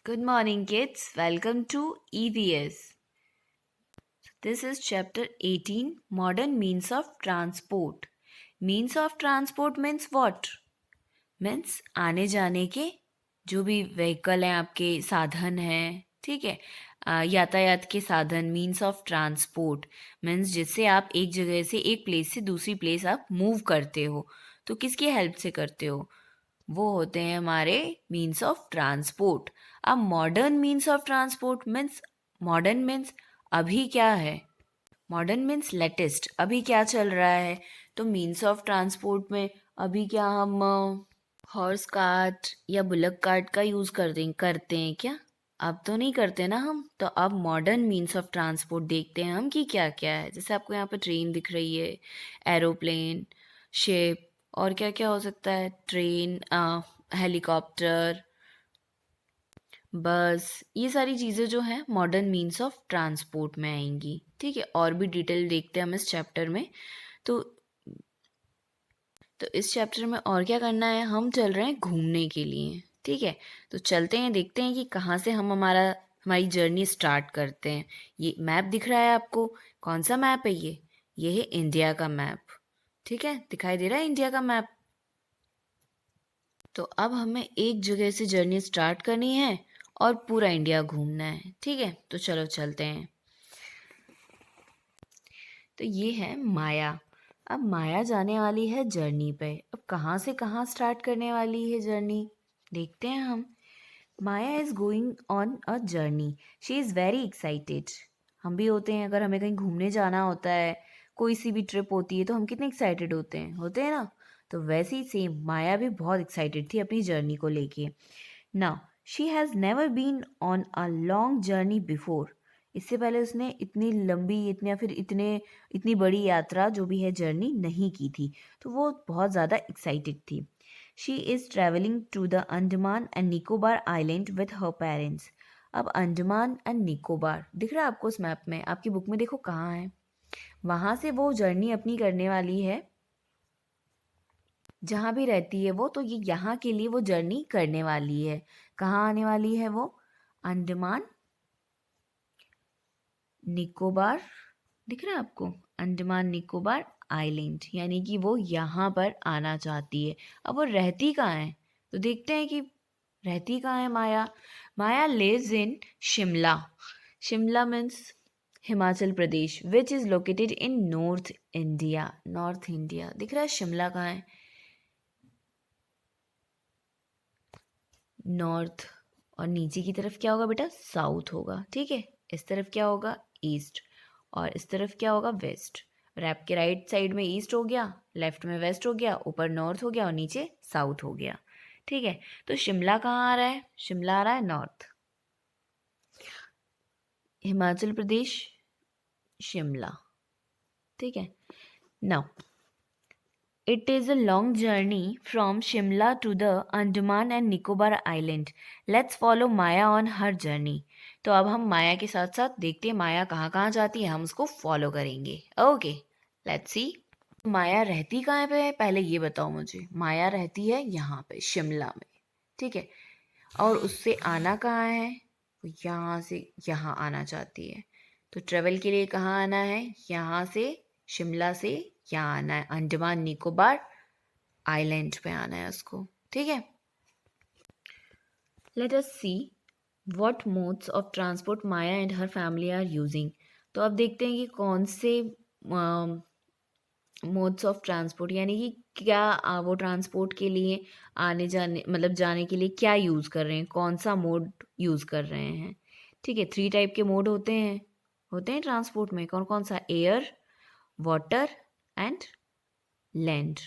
Good morning, kids. Welcome to EVS. This is chapter 18 Modern Means of Transport. Means of transport means what? Means आने जाने के जो भी vehicle हैं आपके साधन हैं, ठीक है, यातायात के साधन मीन्स ऑफ ट्रांसपोर्ट मीन्स जिससे आप एक जगह से एक प्लेस से दूसरी प्लेस आप मूव करते हो। तो किसकी हेल्प से करते हो? वो होते हैं हमारे मीन्स ऑफ ट्रांसपोर्ट। अब modern means of transport means modern means अभी क्या है, मॉडर्न मीन्स लेटेस्ट, अभी क्या चल रहा है। तो मीन्स ऑफ ट्रांसपोर्ट में अभी क्या हम हॉर्स कार्ट या बुलक कार्ट का यूज़ करते हैं क्या? अब तो नहीं करते ना हम। तो अब मॉडर्न मीन्स ऑफ ट्रांसपोर्ट देखते हैं हम कि क्या क्या है। जैसे आपको यहाँ पर ट्रेन दिख रही है, एरोप्लेन, शिप, और क्या क्या हो सकता है, ट्रेन, हेलीकॉप्टर, बस, ये सारी चीज़ें जो हैं मॉडर्न मीन्स ऑफ ट्रांसपोर्ट में आएंगी। ठीक है, और भी डिटेल देखते हैं हम इस चैप्टर में। तो इस चैप्टर में और क्या करना है, हम चल रहे हैं घूमने के लिए। ठीक है, तो चलते हैं, देखते हैं कि कहाँ से हम हमारी जर्नी स्टार्ट करते हैं। ये मैप दिख रहा है आपको, कौन सा मैप है ये है इंडिया का मैप। ठीक है, दिखाई दे रहा है इंडिया का मैप। तो अब हमें एक जगह से जर्नी स्टार्ट करनी है और पूरा इंडिया घूमना है। ठीक है, तो चलो चलते हैं। तो ये है माया। अब माया जाने वाली है जर्नी पे। अब कहाँ से कहाँ स्टार्ट करने वाली है जर्नी, देखते हैं हम। Maya is going on a journey, she is very excited. हम भी होते हैं, अगर हमें कहीं घूमने जाना होता है, कोई सी भी ट्रिप होती है, तो हम कितने एक्साइटेड होते हैं ना। तो वैसे ही सेम माया भी बहुत एक्साइटेड थी अपनी जर्नी को लेके। Now she has never been on a long journey before. इससे पहले उसने इतनी लंबी, इतनी बड़ी यात्रा जो भी है जर्नी नहीं की थी। तो वो बहुत ज़्यादा एक्साइटेड थी। She is travelling to the Andaman and Nicobar island with her parents. अब अंडमान एंड निकोबार दिख रहा है आपको उस मैप में, आपकी बुक में देखो कहाँ है। वहाँ से वो जर्नी अपनी करने वाली है, जहाँ भी रहती है वो। तो ये यहाँ के लिए वो जर्नी करने वाली है। कहाँ आने वाली है वो? अंडमान निकोबार, दिख रहा है आपको, अंडमान निकोबार आइलैंड, यानी कि वो यहाँ पर आना चाहती है। अब वो रहती कहाँ है, तो देखते हैं कि रहती कहाँ है Maya. Maya lives in Shimla. Shimla means Himachal Pradesh, which is located in north India. North India दिख रहा है, शिमला कहाँ है? नॉर्थ। और नीचे की तरफ क्या होगा बेटा? साउथ होगा। ठीक है, इस तरफ क्या होगा? ईस्ट। और इस तरफ क्या होगा? वेस्ट। और आपके राइट साइड में ईस्ट हो गया, लेफ्ट में वेस्ट हो गया, ऊपर नॉर्थ हो गया और नीचे साउथ हो गया। ठीक है, तो शिमला कहाँ आ रहा है? शिमला आ रहा है नॉर्थ, हिमाचल प्रदेश, शिमला। ठीक है, now it is a long journey from Shimla to the Andaman and Nicobar Island. Let's follow Maya on her journey. तो अब हम माया के साथ साथ देखते हैं माया कहाँ कहाँ जाती है, हम उसको फॉलो करेंगे। Okay, let's see. माया रहती कहाँ पे है, पहले ये बताओ मुझे। माया रहती है यहाँ पे शिमला में। ठीक है, और उससे आना कहाँ है? वो यहाँ से यहाँ आना चाहती है। तो ट्रेवल के लिए कहाँ आना है? यहाँ से, शिमला से यहाँ आना है, अंडमान निकोबार आइलैंड पे आना है उसको। ठीक है, let us see what modes of transport Maya and her family are using. तो अब देखते हैं कि कौन से मोड्स ऑफ ट्रांसपोर्ट, यानी कि क्या वो ट्रांसपोर्ट के लिए आने जाने, मतलब जाने के लिए क्या यूज़ कर रहे हैं, कौन सा मोड यूज़ कर रहे हैं। ठीक है, 3 टाइप के मोड होते हैं ट्रांसपोर्ट में। कौन कौन सा? Air, water and land.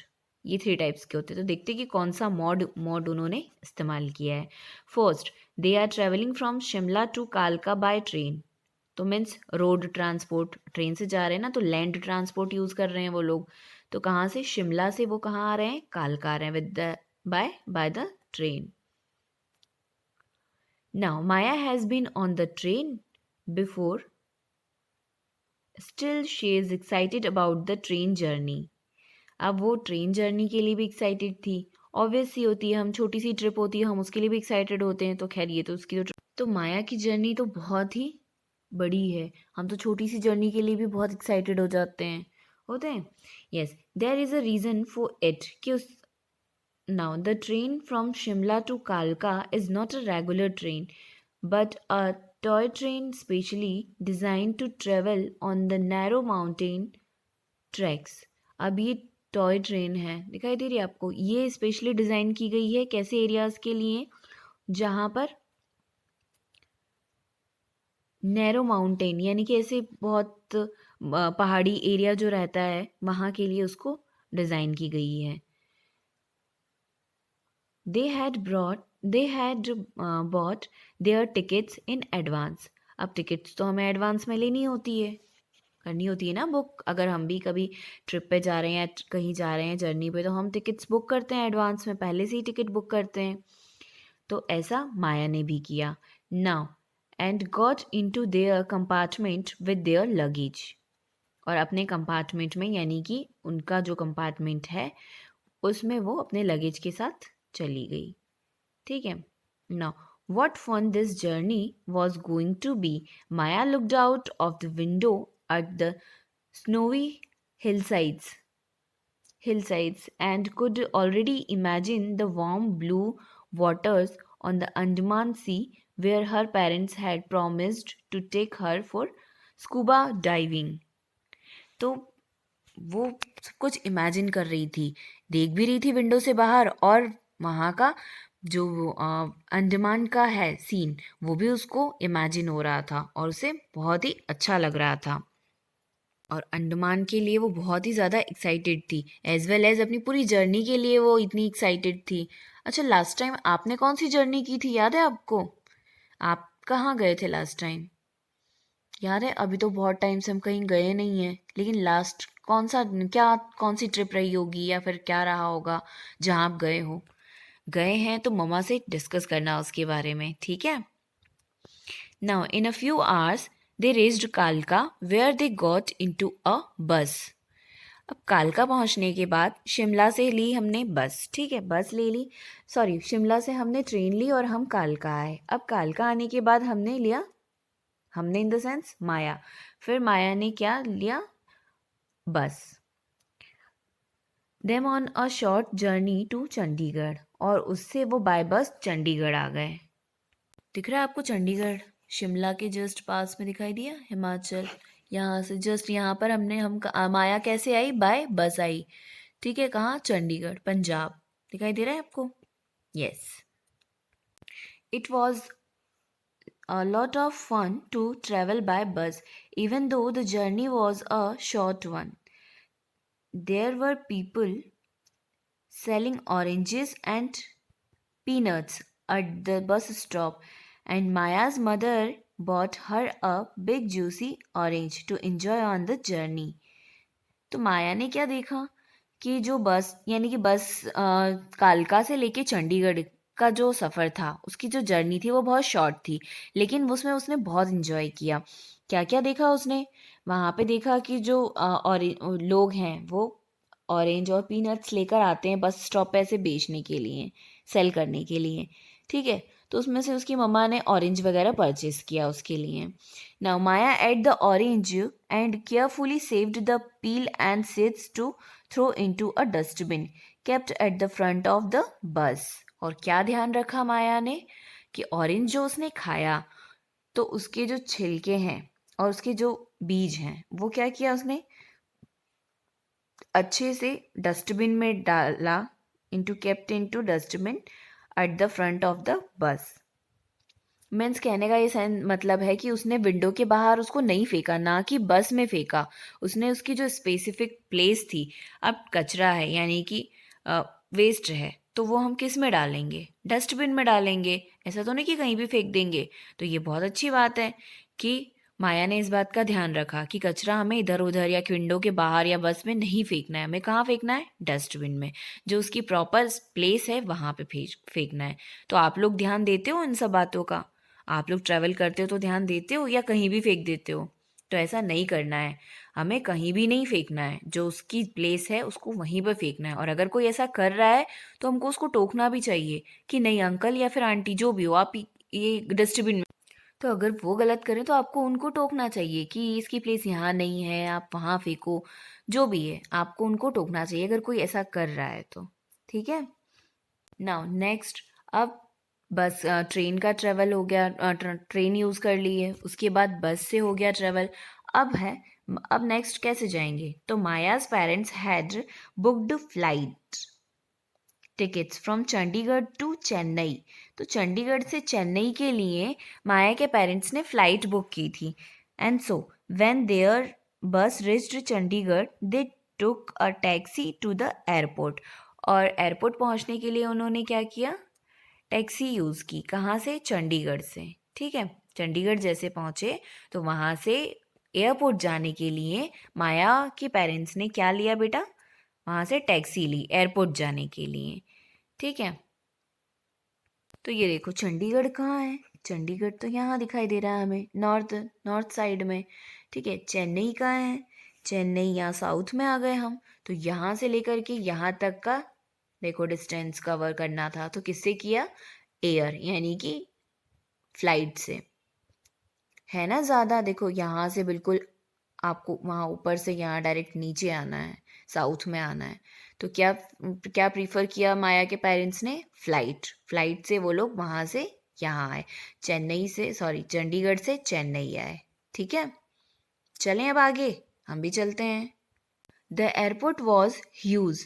ये 3 टाइप्स के होते हैं। तो देखते हैं कि कौन सा मोड उन्होंने इस्तेमाल किया है। First, they are travelling from Shimla to कालका बाय ट्रेन। तो मीन्स रोड ट्रांसपोर्ट, ट्रेन से जा रहे हैं ना, तो लैंड ट्रांसपोर्ट यूज़ कर रहे हैं वो लोग। तो कहाँ से? शिमला से वो कहाँ आ रहे हैं? कालका आ रहे हैं with the by the train. Now Maya has been on the train before, still she is excited about the train journey. अब वो ट्रेन जर्नी के लिए भी एक्साइटेड थी। ऑब्वियस सी होती है, हम छोटी सी ट्रिप होती है हम उसके लिए भी एक्साइटेड होते हैं। तो खैर ये तो उसकी तो माया की जर्नी तो बहुत ही बड़ी है। हम तो छोटी सी जर्नी के लिए भी बहुत एक्साइटेड हो जाते हैं, होते हैं। Yes, there is a reason for it कि उस now the train from Shimla to कालका is not a regular train but a toy train specially designed to travel on the narrow mountain tracks. अब ये टॉय ट्रेन है, दिखाई दे रही है आपको? ये स्पेशली डिज़ाइन की गई है कैसे एरियाज़ के लिए, जहाँ पर नैरो माउंटेन यानी कि ऐसे बहुत पहाड़ी एरिया जो रहता है वहाँ के लिए उसको डिज़ाइन की गई है। They had bought their tickets in advance. अब टिकट्स तो हमें एडवांस में लेनी होती है, करनी होती है ना बुक। अगर हम भी कभी ट्रिप पे जा रहे हैं या कहीं जा रहे हैं जर्नी पे, तो हम टिकट्स बुक करते हैं एडवांस में, पहले से ही टिकट बुक करते हैं। तो ऐसा माया ने भी किया। Now and got into their compartment with their luggage, और अपने कंपार्टमेंट में यानी कि उनका जो कंपार्टमेंट है उसमें वो अपने लगेज के साथ चली गई। ठीक है। Now what fun this journey was going to be. Maya looked out of the window at the snowy hillsides and could already imagine the warm blue waters on the Andaman Sea where her parents had promised to take her for scuba diving. तो वो सब कुछ imagine कर रही थी, देख भी रही थी विंडो से बाहर, और वहाँ का जो अंडमान का है सीन वो भी उसको इमेजिन हो रहा था और उसे बहुत ही अच्छा लग रहा था। और अंडमान के लिए वो बहुत ही ज़्यादा एक्साइटेड थी, एज वेल एज अपनी पूरी जर्नी के लिए वो इतनी एक्साइटेड थी। अच्छा, लास्ट टाइम आपने कौन सी जर्नी की थी, याद है आपको? आप कहाँ गए थे लास्ट टाइम? याद है? अभी तो बहुत टाइम से हम कहीं गए नहीं हैं, लेकिन लास्ट कौन सी ट्रिप रही होगी या फिर क्या रहा होगा जहाँ आप गए हो? गए हैं तो मम्मा से डिस्कस करना उसके बारे में, ठीक है? Now in a few hours they reached कालका where they got into a bus. अब कालका पहुंचने के बाद शिमला से ली हमने बस, ठीक है, बस ले ली, सॉरी शिमला से हमने ट्रेन ली और हम कालका आए। अब कालका आने के बाद हमने इन द सेंस माया, फिर माया ने क्या लिया? Bus. Them on a short journey to Chandigarh, और उससे वो बाय बस चंडीगढ़ आ गए। दिख रहा है आपको चंडीगढ़? शिमला के जस्ट पास में दिखाई दिया, हिमाचल। यहाँ से जस्ट यहाँ पर माया कैसे आई? बाय बस आई, ठीक है। कहाँ? चंडीगढ़, पंजाब। दिखाई दे रहा है आपको? Yes. It was a lot of fun to travel by bus, even though the journey was a short one. There were people selling oranges and peanuts at the bus stop, and Maya's mother bought her a big juicy orange to enjoy on the journey. तो माया ने क्या देखा कि जो बस यानी कि कालका से लेके चंडीगढ़ का जो सफ़र था, उसकी जो जर्नी थी वो बहुत शॉर्ट थी, लेकिन उसमें उसने बहुत इन्जॉय किया। क्या क्या देखा उसने? वहाँ पे देखा कि जो और लोग हैं वो ऑरेंज और पीनट्स लेकर आते हैं बस स्टॉप पे ऐसे बेचने के लिए, सेल करने के लिए, ठीक है। तो उसमें से उसकी मम्मा ने ऑरेंज वगैरह परचेस किया उसके लिए। Now Maya ate the orange and carefully saved the peel and seeds to throw into a dustbin kept at the front of the bus. और क्या ध्यान रखा माया ने कि ऑरेंज जो उसने खाया तो उसके जो छिलके हैं और उसके जो बीज हैं वो क्या किया उसने? अच्छे से डस्टबिन में डाला, kept into dustbin eight the front of the बस। मीन्स कहने का ये मतलब है कि उसने विंडो के बाहर उसको नहीं फेंका, ना कि बस में फेंका। उसने उसकी जो स्पेसिफिक प्लेस थी, अब कचरा है यानी कि वेस्ट है, तो वो हम किस में डालेंगे? डस्टबिन में डालेंगे। ऐसा तो नहीं कि कहीं भी फेंक देंगे। तो ये बहुत अच्छी बात है कि माया ने इस बात का ध्यान रखा कि कचरा हमें इधर उधर या विंडो के बाहर या बस में नहीं फेंकना है, हमें कहाँ फेंकना है? डस्टबिन में, जो उसकी प्रॉपर प्लेस है वहाँ पे फेंकना है। तो आप लोग ध्यान देते हो इन सब बातों का? आप लोग ट्रैवल करते हो तो ध्यान देते हो या कहीं भी फेंक देते हो? तो ऐसा नहीं करना है, हमें कहीं भी नहीं फेंकना है, जो उसकी प्लेस है उसको वहीं पर फेंकना है। और अगर कोई ऐसा कर रहा है तो हमको उसको टोकना भी चाहिए कि नहीं अंकल या फिर आंटी जो भी हो, आप ये डस्टबिन में तो अगर वो गलत करें तो आपको उनको टोकना चाहिए कि इसकी प्लेस यहाँ नहीं है, आप वहाँ फेंको, जो भी है आपको उनको टोकना चाहिए अगर कोई ऐसा कर रहा है तो। ठीक है। नाउ नेक्स्ट, अब बस ट्रेन का ट्रेवल हो गया, ट्रेन यूज़ कर ली है, उसके बाद बस से हो गया ट्रेवल। अब है, अब नेक्स्ट कैसे जाएंगे? तो Maya's parents had booked flight tickets from Chandigarh to Chennai. तो चंडीगढ़ से चेन्नई के लिए माया के पेरेंट्स ने फ़्लाइट बुक की थी। And so when there bus reached Chandigarh they took a taxi to the airport. और एयरपोर्ट पहुंचने के लिए उन्होंने क्या किया? टैक्सी यूज़ की। कहाँ से? चंडीगढ़ से। ठीक है। चंडीगढ़ जैसे पहुँचे तो वहाँ से एयरपोर्ट जाने के लिए माया के पेरेंट्स ने क्या लिया बेटा? वहाँ से टैक्सी ली एयरपोर्ट जाने के लिए। ठीक है। तो ये देखो चंडीगढ़ कहाँ है? चंडीगढ़ तो यहाँ दिखाई दे रहा है हमें, नॉर्थ साइड में। ठीक है। चेन्नई कहाँ है? चेन्नई यहाँ साउथ में आ गए हम। तो यहाँ से लेकर के यहाँ तक का देखो डिस्टेंस कवर करना था, तो किससे किया? एयर यानी कि फ्लाइट से। है ना ज़्यादा? देखो यहाँ से बिल्कुल आपको वहाँ ऊपर से यहाँ डायरेक्ट नीचे आना है, साउथ में आना है। तो क्या क्या प्रीफर किया माया के पेरेंट्स ने? फ्लाइट से वो लोग वहाँ से यहाँ आए, चेन्नई से, सॉरी चंडीगढ़ से चेन्नई आए। ठीक है। चलें अब आगे, हम भी चलते हैं। The airport was huge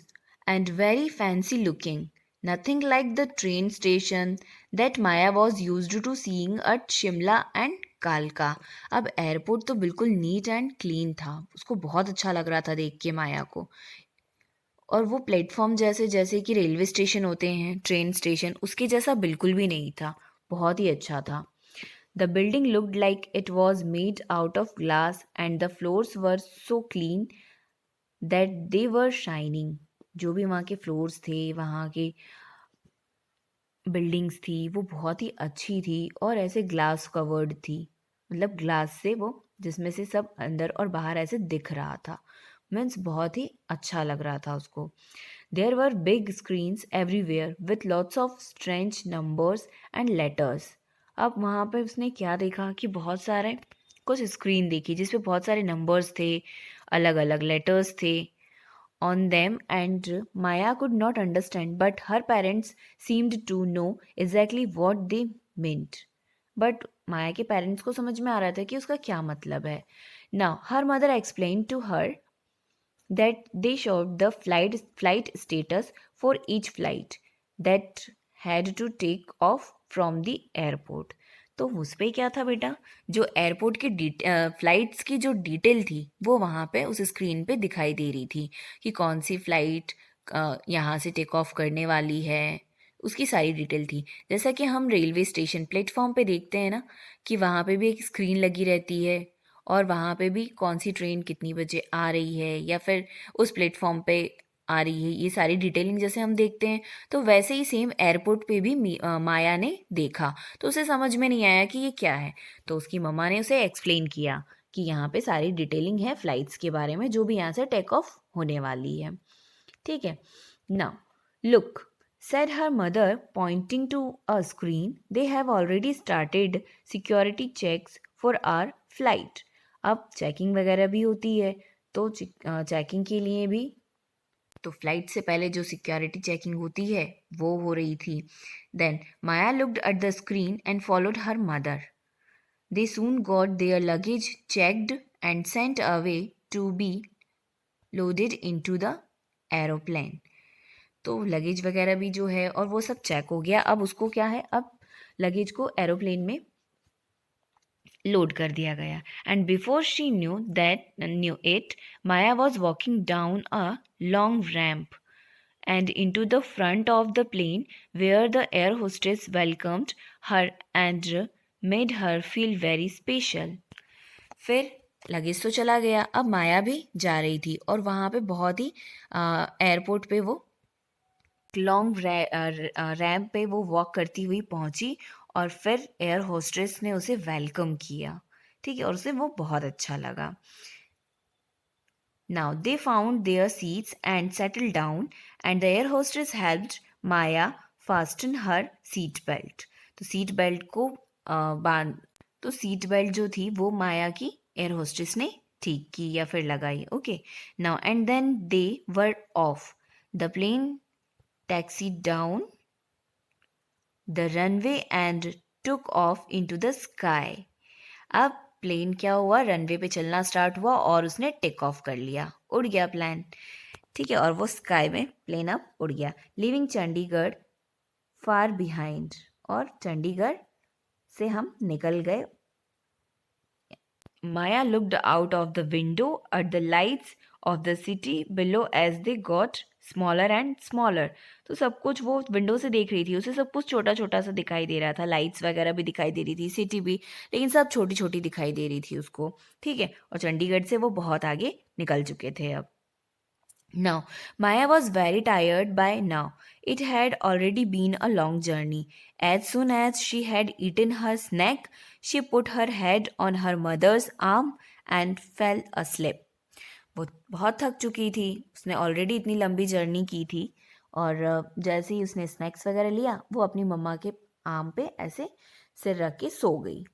and very fancy looking, nothing like the train station that Maya was used to seeing at Shimla and Kalka. अब एयरपोर्ट तो बिल्कुल नीट एंड क्लीन था, उसको बहुत अच्छा लग रहा था देख के माया को। और वो प्लेटफॉर्म जैसे कि रेलवे स्टेशन होते हैं, ट्रेन स्टेशन, उसके जैसा बिल्कुल भी नहीं था, बहुत ही अच्छा था। The building looked like it was made out of glass and the floors were so clean that they were shining. जो भी वहाँ के फ्लोर्स थे, वहाँ के बिल्डिंग्स थी, वो बहुत ही अच्छी थी और ऐसे ग्लास कवर्ड थी, मतलब ग्लास से वो, जिसमें से सब अंदर और बाहर ऐसे दिख रहा था। मीन्स बहुत ही अच्छा लग रहा था उसको। There were big screens everywhere with lots of strange numbers and letters. अब वहाँ पे उसने क्या देखा कि बहुत सारे कुछ स्क्रीन देखी जिसपे बहुत सारे नंबर्स थे, अलग अलग लेटर्स थे on them, and Maya could not understand, but her parents seemed to know exactly what they meant. But माया के पेरेंट्स को समझ में आ रहा था कि उसका क्या मतलब है। Now her mother explained to her that they showed the flight status for each flight that had to take off from the airport. तो उस पर क्या था बेटा? जो एयरपोर्ट की फ्लाइट्स की जो डिटेल थी वो वहाँ पे उस स्क्रीन पे दिखाई दे रही थी कि कौन सी फ्लाइट यहाँ से टेक ऑफ करने वाली है, उसकी सारी डिटेल थी। जैसा कि हम रेलवे स्टेशन प्लेटफॉर्म पे देखते हैं ना कि वहाँ पे भी एक स्क्रीन लगी रहती है और वहाँ पे भी कौन सी ट्रेन कितनी बजे आ रही है या फिर उस प्लेटफॉर्म पे आ रही है, ये सारी डिटेलिंग जैसे हम देखते हैं। तो वैसे ही सेम एयरपोर्ट पे भी माया ने देखा, तो उसे समझ में नहीं आया कि ये क्या है। तो उसकी मम्मा ने उसे एक्सप्लेन किया कि यहाँ पे सारी डिटेलिंग है फ्लाइट्स के बारे में जो भी यहाँ से टेक ऑफ होने वाली है। ठीक है। Now look, said her mother, pointing to a screen, they have already started security checks for our flight. अब चेकिंग वगैरह भी होती है, तो चेकिंग के लिए भी, तो फ्लाइट से पहले जो सिक्योरिटी चेकिंग होती है वो हो रही थी। Then Maya looked at the screen and followed her mother. They soon got their luggage checked and sent away to be loaded into the aeroplane. तो लगेज वगैरह भी जो है और वो सब चेक हो गया। अब उसको क्या है, अब लगेज को एरोप्लेन में लोड कर दिया गया। And before she knew it, Maya was walking down a long ramp and into the front of the plane where the air hostess welcomed her and made her feel very special. फिर luggage तो चला गया, अब माया भी जा रही थी और वहाँ पे बहुत ही एयरपोर्ट पे वो लॉन्ग रैम्प पे वो वॉक करती हुई पहुंची और फिर एयर होस्टेस ने उसे वेलकम किया। ठीक है। और उसे वो बहुत अच्छा लगा। Now they found their seats and settled down, and the air hostess helped Maya fasten her seat belt. तो सीट बेल्ट को बांध तो सीट बेल्ट जो थी वो माया की एयर होस्टेस ने ठीक की या फिर लगाई. Okay, now and then they were off. The plane taxied down the runway and took off into the sky. अब प्लेन क्या हुआ, रनवे पे चलना स्टार्ट हुआ और उसने टेक ऑफ कर लिया, उड़ गया प्लेन. ठीक है, और वो स्काई में प्लेन अब उड़ गया, लिविंग चंडीगढ़ फार बिहाइंड. और चंडीगढ़ से हम निकल गए. Maya looked out of the window at the lights of the city below as they got smaller and smaller. तो सब कुछ वो विंडो से देख रही थी, उसे सब कुछ छोटा छोटा सा दिखाई दे रहा था, लाइट्स वगैरह भी दिखाई दे रही थी, सिटी भी, लेकिन सब छोटी छोटी दिखाई दे रही थी उसको. ठीक है, और चंडीगढ़ से वो बहुत आगे निकल चुके थे अब. Now, Maya was very tired by now. It had already been a long journey. As soon as she had eaten her snack, she put her head on her mother's arm and fell asleep. वो बहुत थक चुकी थी, उसने already इतनी लंबी journey की थी, और जैसे ही उसने स्नैक्स वगैरह लिया वो अपनी मम्मा के आर्म पे ऐसे सिर रख के सो गई.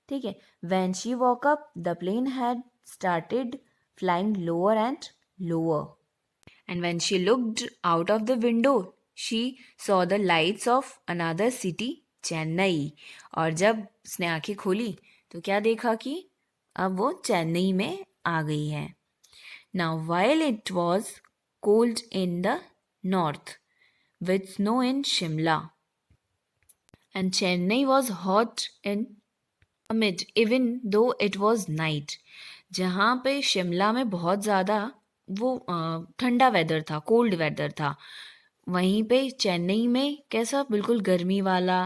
ठीक है, When she woke up, the plane had started flying lower and lower. And when she looked out of the window, she saw the lights of another city, Chennai. और जब उसने आंखें खोली तो क्या देखा कि अब वो चेन्नई में आ गई है. Now while it was cold in the north with snow in Shimla and Chennai was hot in amid even though it was night. जहाँ पे शिमला में बहुत ज़्यादा वो ठंडा वेदर था, कोल्ड वेदर था, वहीं पे चेन्नई में कैसा बिल्कुल गर्मी वाला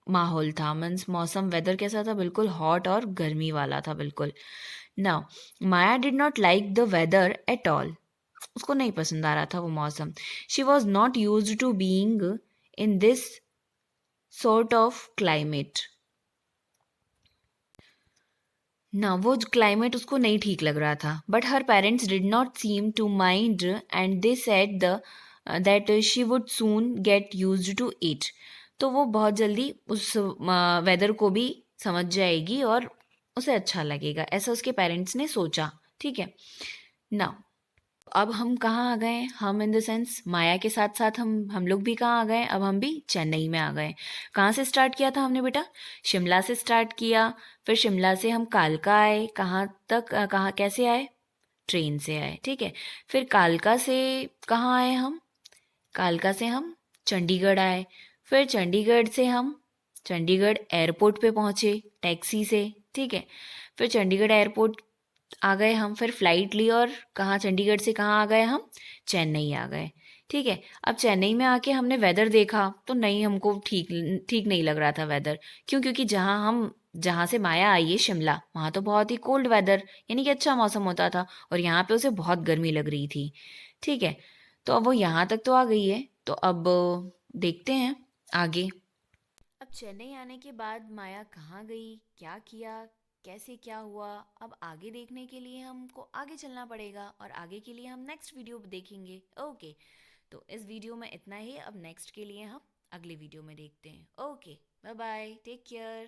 माहौल था. मीन्स मौसम वेदर कैसा था, बिल्कुल हॉट और गर्मी वाला था बिल्कुल. Now Maya did not like the weather at all. उसको नहीं पसंद आ रहा था वो मौसम. She was not used to being in this sort of climate. ना वो क्लाइमेट उसको नहीं ठीक लग रहा था. But her parents did not seem to mind and they said the that she would soon get used to it. तो वो बहुत जल्दी उस वेदर को भी समझ जाएगी और उसे अच्छा लगेगा, ऐसा उसके पेरेंट्स ने सोचा. ठीक है, ना अब हम कहाँ आ गए, हम इन द सेंस माया के साथ साथ हम लोग भी कहाँ आ गए, अब हम भी चेन्नई में आ गए. कहाँ से स्टार्ट किया था हमने बेटा, शिमला से स्टार्ट किया. फिर शिमला से हम कालका आए. कहाँ तक, कहाँ कैसे आए, ट्रेन से आए. ठीक है, फिर कालका से कहाँ आए हम, कालका से हम चंडीगढ़ आए. फिर चंडीगढ़ से हम चंडीगढ़ एयरपोर्ट पे पहुँचे टैक्सी से. ठीक है, फिर चंडीगढ़ एयरपोर्ट आ गए हम, फिर फ्लाइट ली और कहाँ, चंडीगढ़ से कहाँ आ गए हम, चेन्नई आ गए. ठीक है, अब चेन्नई में आके हमने वेदर देखा तो नहीं, हमको ठीक ठीक नहीं लग रहा था वेदर. क्यों, क्योंकि जहाँ से माया आई है शिमला, वहाँ तो बहुत ही कोल्ड वेदर यानी कि अच्छा मौसम होता था, और यहाँ पे उसे बहुत गर्मी लग रही थी. ठीक है, तो अब वो यहाँ तक तो आ गई है, तो अब देखते हैं आगे. अब चेन्नई आने के बाद माया कहाँ गई, क्या किया, कैसे क्या हुआ, अब आगे देखने के लिए हमको आगे चलना पड़ेगा, और आगे के लिए हम नेक्स्ट वीडियो देखेंगे. ओके, तो इस वीडियो में इतना ही. अब नेक्स्ट के लिए हम अगले वीडियो में देखते हैं. Okay, bye bye, take care.